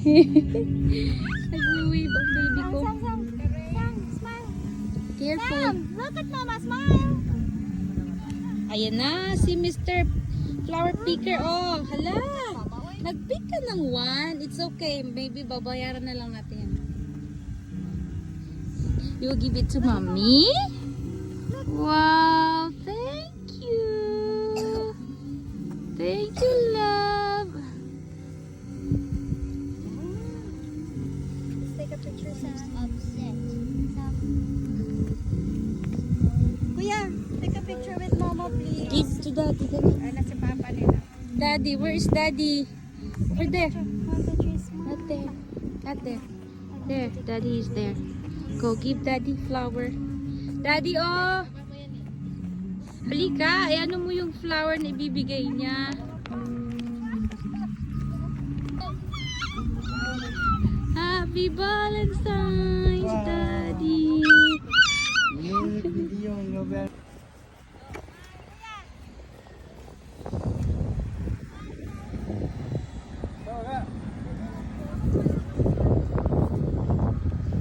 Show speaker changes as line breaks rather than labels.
Nag-wave ang baby ko.
Sam, smile.
Careful.
Sam, look at Mama, smile.
Ayan na, si Mr. Flower Picker. Oh, hala. Nag-pick ka ng one. It's okay. Maybe babayaran na lang natin yan. You will give it to mommy? Wow, thank you. Thank you, love.
Let's take a picture, Sam. Upset. Kuya, take a picture with Mama, please.
Give to daddy. Daddy.
Nasa papa nila.
Daddy, where is daddy? Over there.
Mama, just smile.
Not there. Not there. There, daddy is there. Go give daddy flower. Daddy, oh! Halika, ay ano mo yung flower na ibibigay niya? Happy Valentine's, Daddy!